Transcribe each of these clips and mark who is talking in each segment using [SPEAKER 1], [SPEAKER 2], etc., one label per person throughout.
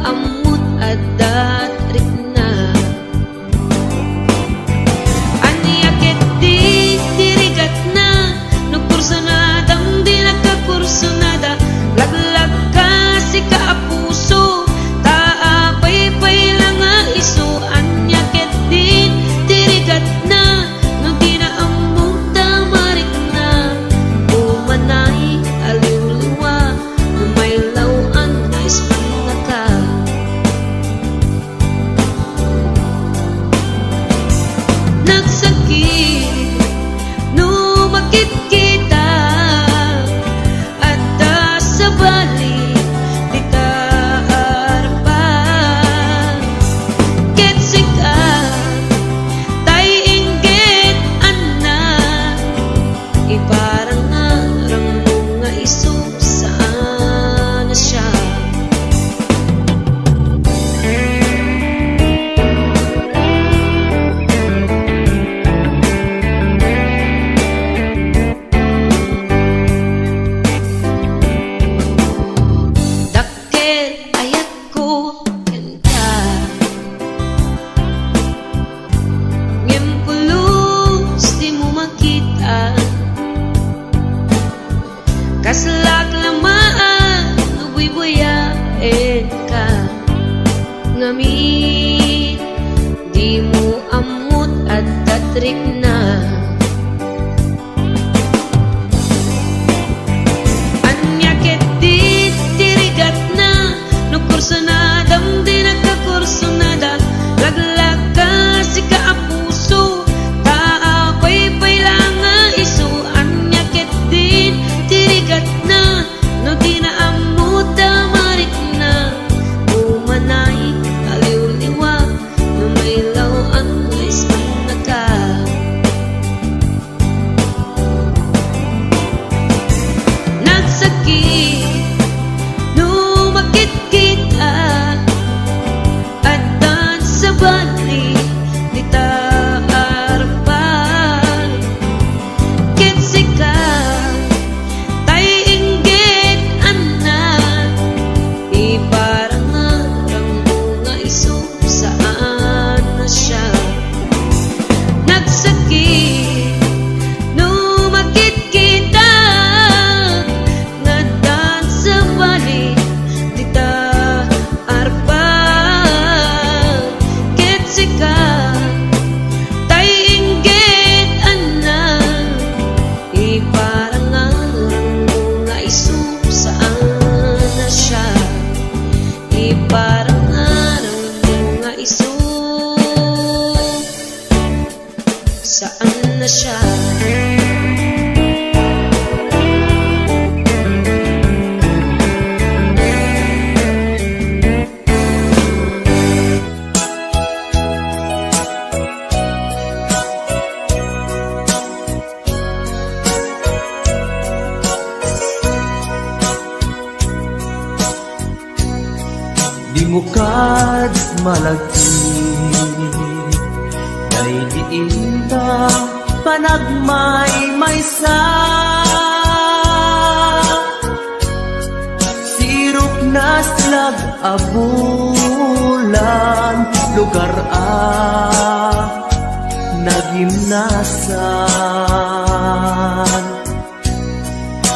[SPEAKER 1] ammot adat rikna. Anya ket di dirigat na no kursunadang di nagkakursunada. Laglag ka si kaapuso taapay-pay lang nga iso. Anya ket di dirigat na no di na ammot tamarik na. Umanay aliw-liwa no may lawan na ispanaka. Nagsakit no makit kita at sa bali di ta arpa. Ket sika tay inggit anna iparang arang mga iso saan na siya. Dakkel ayat ko kanta ngem pulos di mo makita. Kaslak lamaan nubuy-buyain ka. Ngamit di mo ammot at tatrik na. Anya ket di dirigat na no kursunadam di nagkakursunada. Laglag ka si kaapuso taapay-pay lang nga iso. Anya ket di dirigat na no di na ammot tamarik na. Umanay aliw-liwa no may lawan nga ispanaka. Nagsakit no makit kita at sa bali di ta arpan. Ket sika tay inggit anna iparang arang mga iso saan na siya. Nagsakit no makit kita ngaddan sa bali di ta arpan. Ket sika tay inggit anna iparang arang mga iso saan na siya. Iparang arang mga iso saan na siya.
[SPEAKER 2] Di mo kad malagti kay diinta panagmay-maysa. Sirok na slag abulan lugar nagimnasan.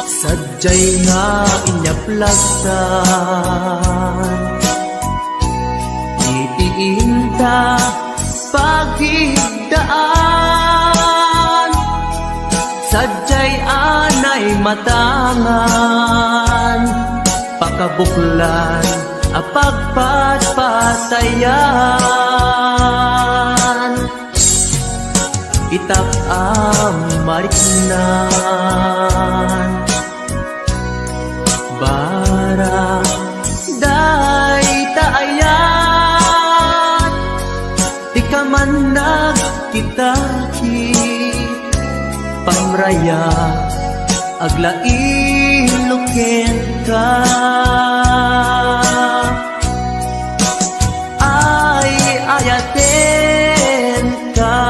[SPEAKER 2] Sadyay nga inyaplagtan itiinta pagigdaan. Sadyay anay matangan pakabuklan apagpatpatayan. Itak mariknan barang day taayan. Di ka man nagkitaki pamraya aglain luken ka. Ay ayaten ka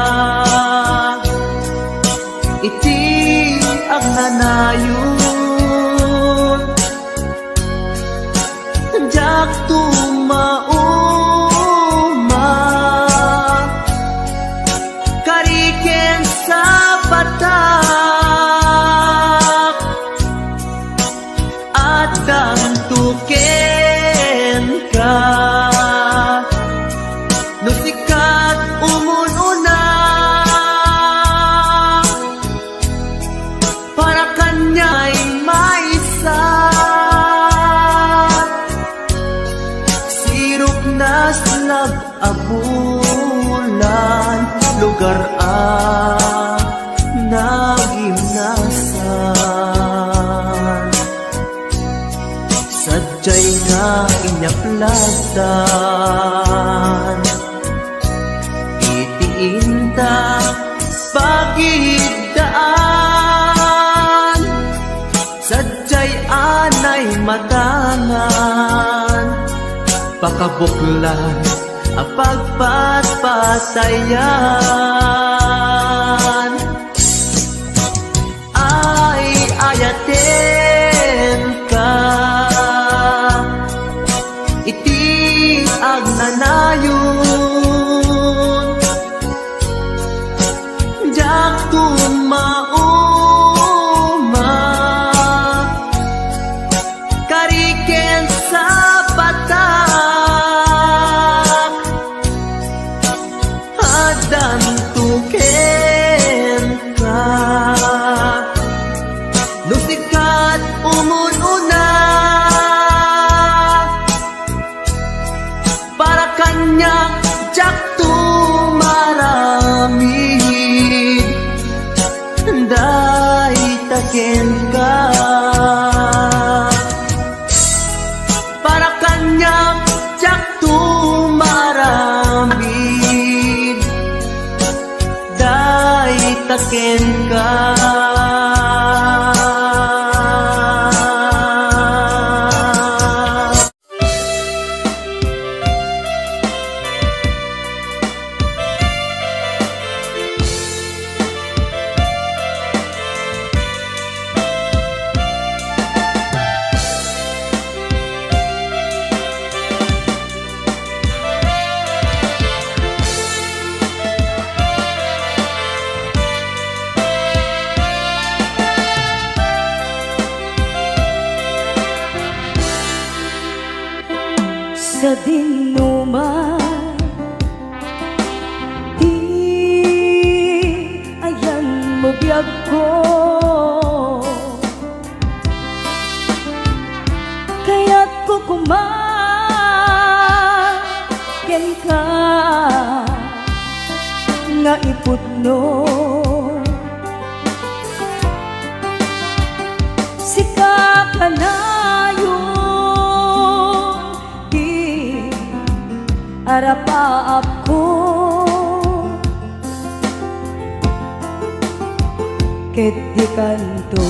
[SPEAKER 2] iti agnanayon jak tuma Dugay nga inyaplasan itiinta pagidaan sadyay anay matangan pakabuklan ang pagpatpatayan ay ayaten ka iti agnanayon jak tumauma kariken sa batak adan tuken ka lusikat umununa para kanya jak tumaramid day taken ka para kanya jak tumaramid day taken ka.
[SPEAKER 3] Sa dinuman di ayan mo biyag ko kaya't ko kumagen ka nga iputno sika ka na arapaap ko ket di kanto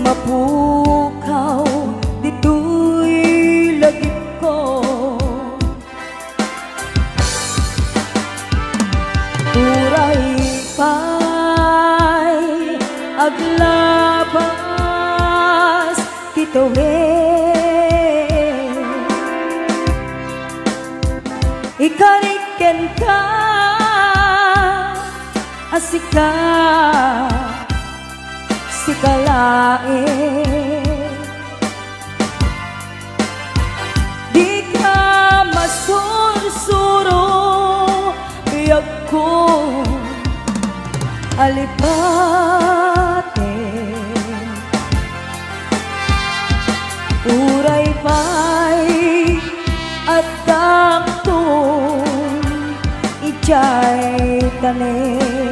[SPEAKER 3] mapukaw dito'y lagip ko turay pa'y aglabas tituhin ikariken ka asika sikalae di ka masursuro biyag ko alipate uray pa'y at ijay tane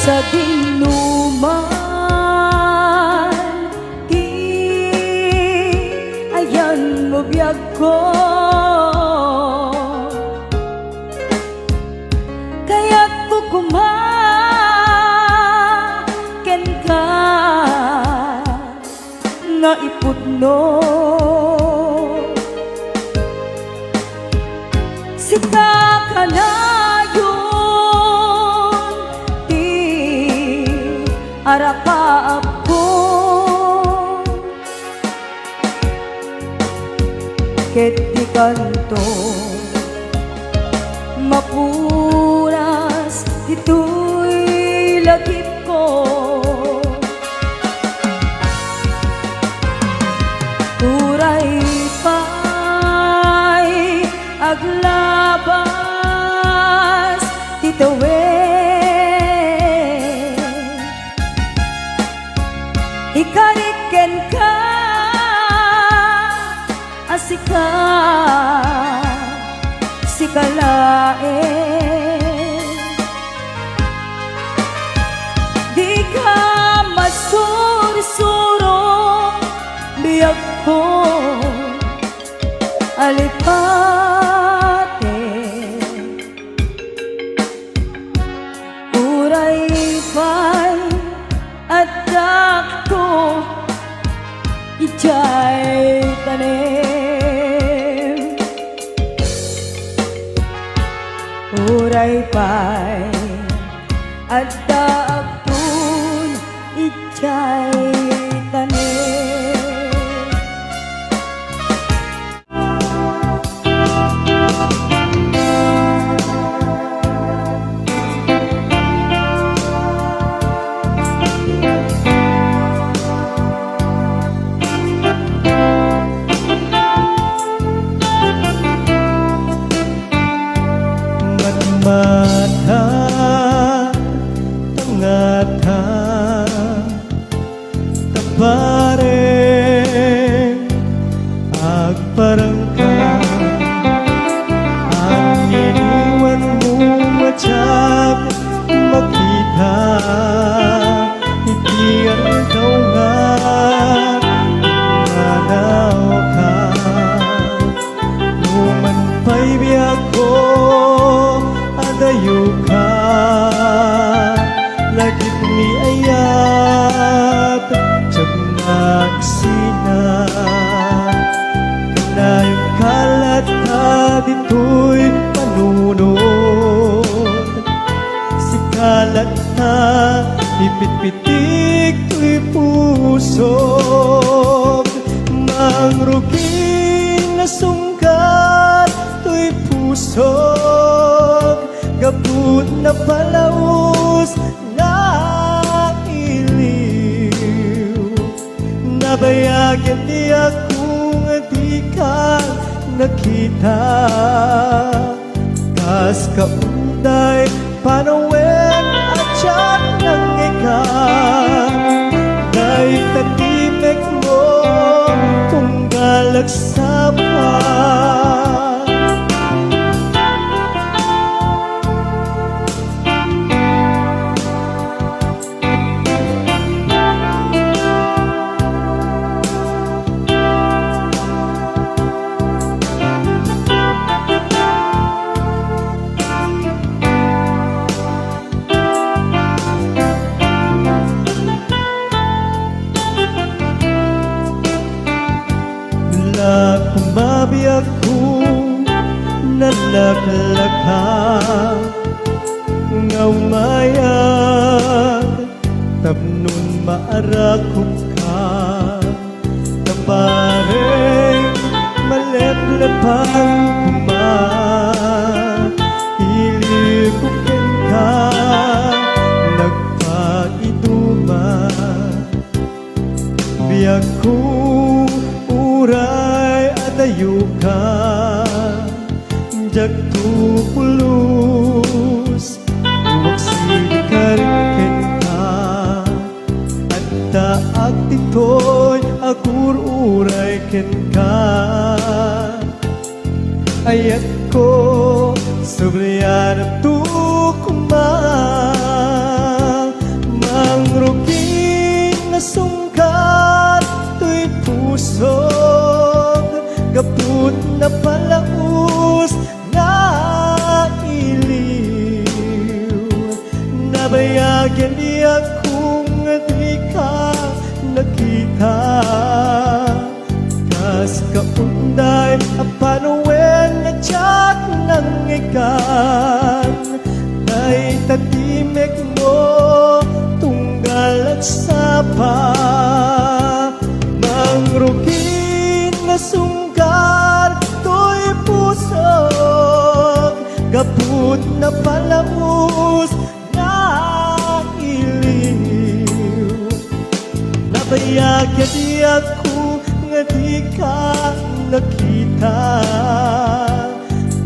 [SPEAKER 3] sa dinuman di ayan mo biyag ko kaya't ko kumaken ka nga iputno sika panayon ti arakaap ko ket di kanto mapunas ito'y lagip ko uray pa'y aglabas titawid ikariken ka asika sikalae di ka masursuro biyag ko alipate uray pa'y adak ko ijay tanim uray pa'y adak kun ijay tanim
[SPEAKER 2] mata tangata tapare agparangka ang iniwan mo matyak makita hindi ang ikaw nga manaw ka numan pa'y biyak ko adayo ka lagip ni ayat tiyag magsina kanayong kalat ka dito'y panunod si kalat na ipitpitik to'y pusog mangruging na sungkat to'y pusog gabut na palaos na iliw nabayagan di akong di ka nakita kas kaunday panawen at siya ng ikaw dahil tatimek mo kung galagsapan kumabiyag ko nalaklaka nga umayag tapnon maarakop ka kapareng maleplepang ilikukin ka nagpaiduman biyag ko uray adayo ka jag tupulus huwag sinikarikin ka at taag tito'y agur uray ken ka ayat ko sobriyan at tukumang mangruging na sungkat to'y pusog gaput na palaos na iliw nabayagan di akong di ka nakita kas kaunday apanawen na tiyat ng ikaw Kay tatimek mo tunggal at sapa mangrugin na sunggar to'y pusog gaput na palamus na iliw nabayagya di ako nga di ka nakita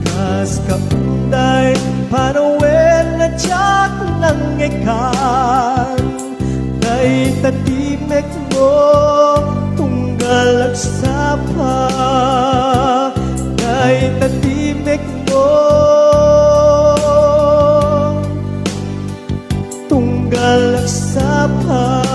[SPEAKER 2] kas kaunday parawen na tiyak ng ikan kay tatimek mo tunggal at sapa kay tatimek mo tunggal at sapa.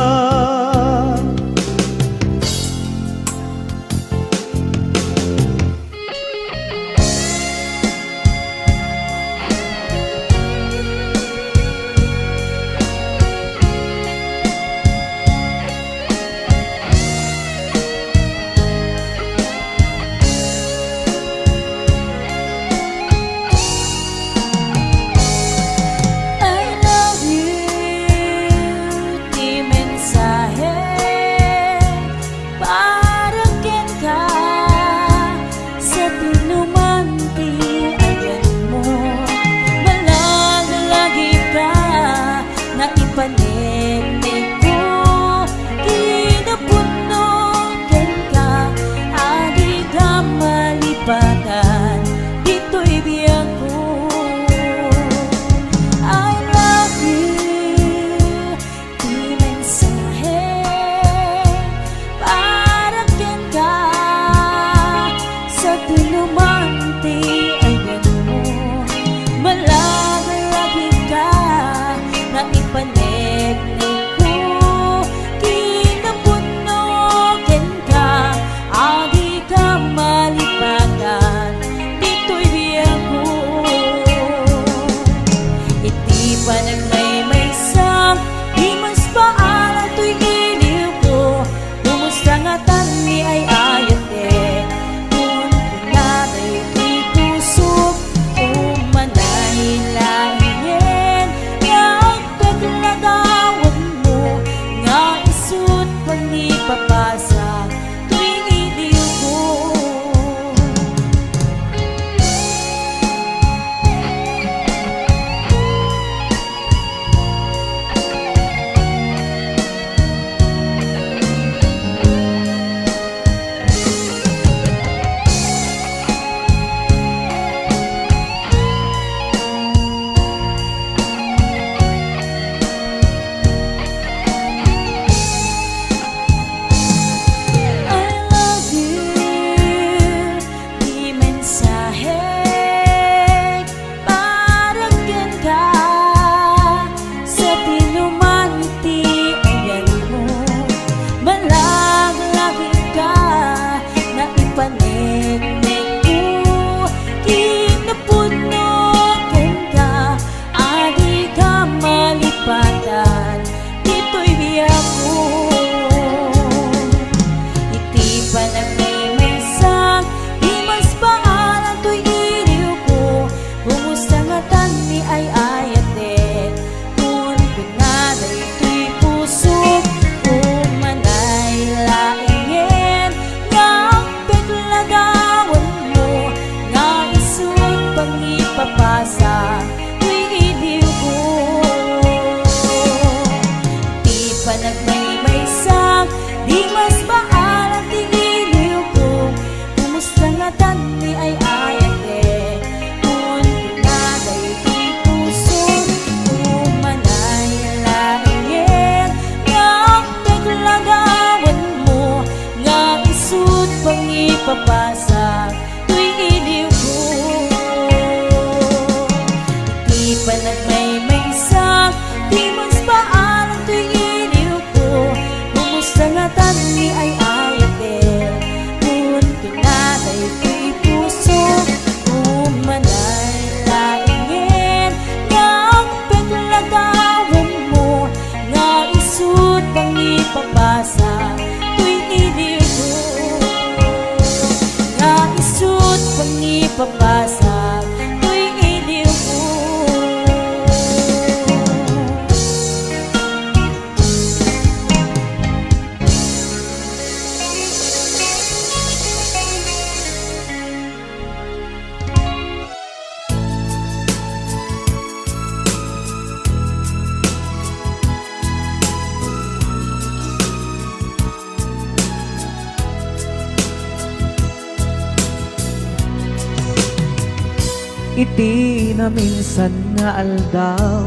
[SPEAKER 4] iti na minsan nga aldaw,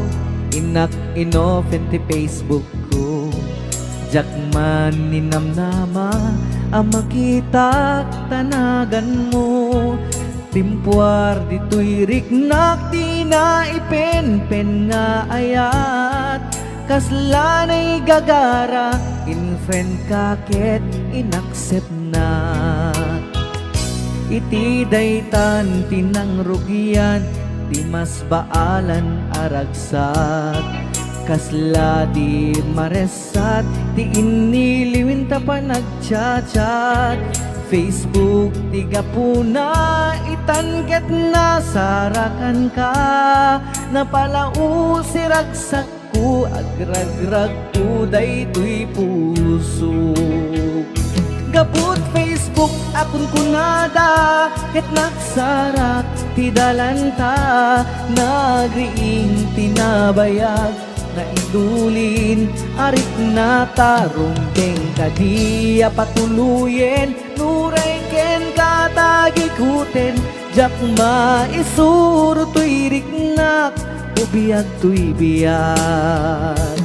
[SPEAKER 4] inak inopen ti Facebook ko. Jak man ninamnama ang makita tanagan mo. Timpuar dito'y riknak di na ipen-pen nga ayat. Kaslanay gagara in friend kaket inaccept na. Iti daytan tinang rugian di mas baalan aragsat. Kasla di maresat ti iniliwin ta pa nagchat-chat. Facebook tiga puna itanket na sarakan ka. Napalau si ragsak ko agragrag ko daytoy puso. Gaput Facebook akon kunada ket nagsarak ti dalanta. Nagriing tinabayag na idulin arik na tarong keng kadia patuluyen. Nuray ken katagikuten jak maisuro to'y riknak ubiyag to'y biyag.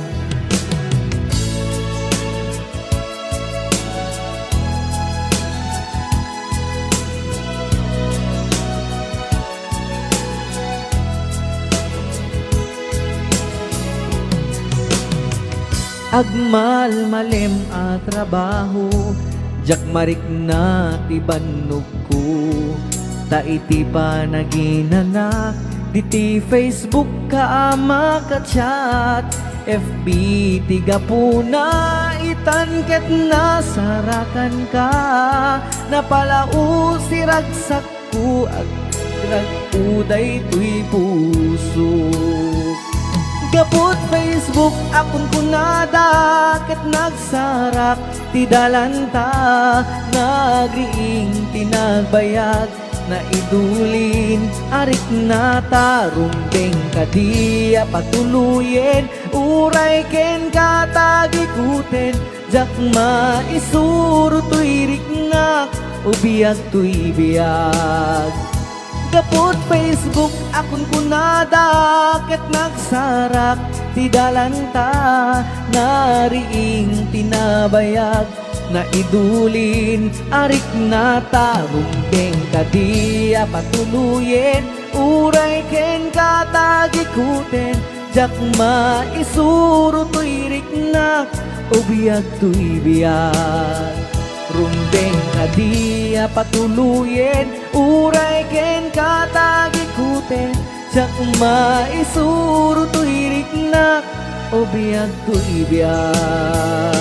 [SPEAKER 4] Agmal malem a trabaho, jak marik na ti bannog ko. Ta iti pa naginanak, diti Facebook ka makachat. FB tiga puna itanket na sarakan ka. Napalau si ragsak ko agrag uday to'y puso. Gaput Facebook akon kunada ket nagsarak ti dalanta. Nagriing tinagbayag na idulin arik na tarumbeng kadia patuluyen. Uray ken katagikuten jak maisuro to'y riknak ubiyag to'y biyag. Gaput Facebook akon kunada ket nagsarak ti dalanta. Nariing tinabayag na idulin arik na tarumbeng kadia patuluyen. Uray ken katagikuten jak maisuro to'y riknak ubiyag to'y biyag. Rumbeng kadia patuluyen. Uray ken katagikuten jak maisuro to'y riknak ubiyag to'y biyag.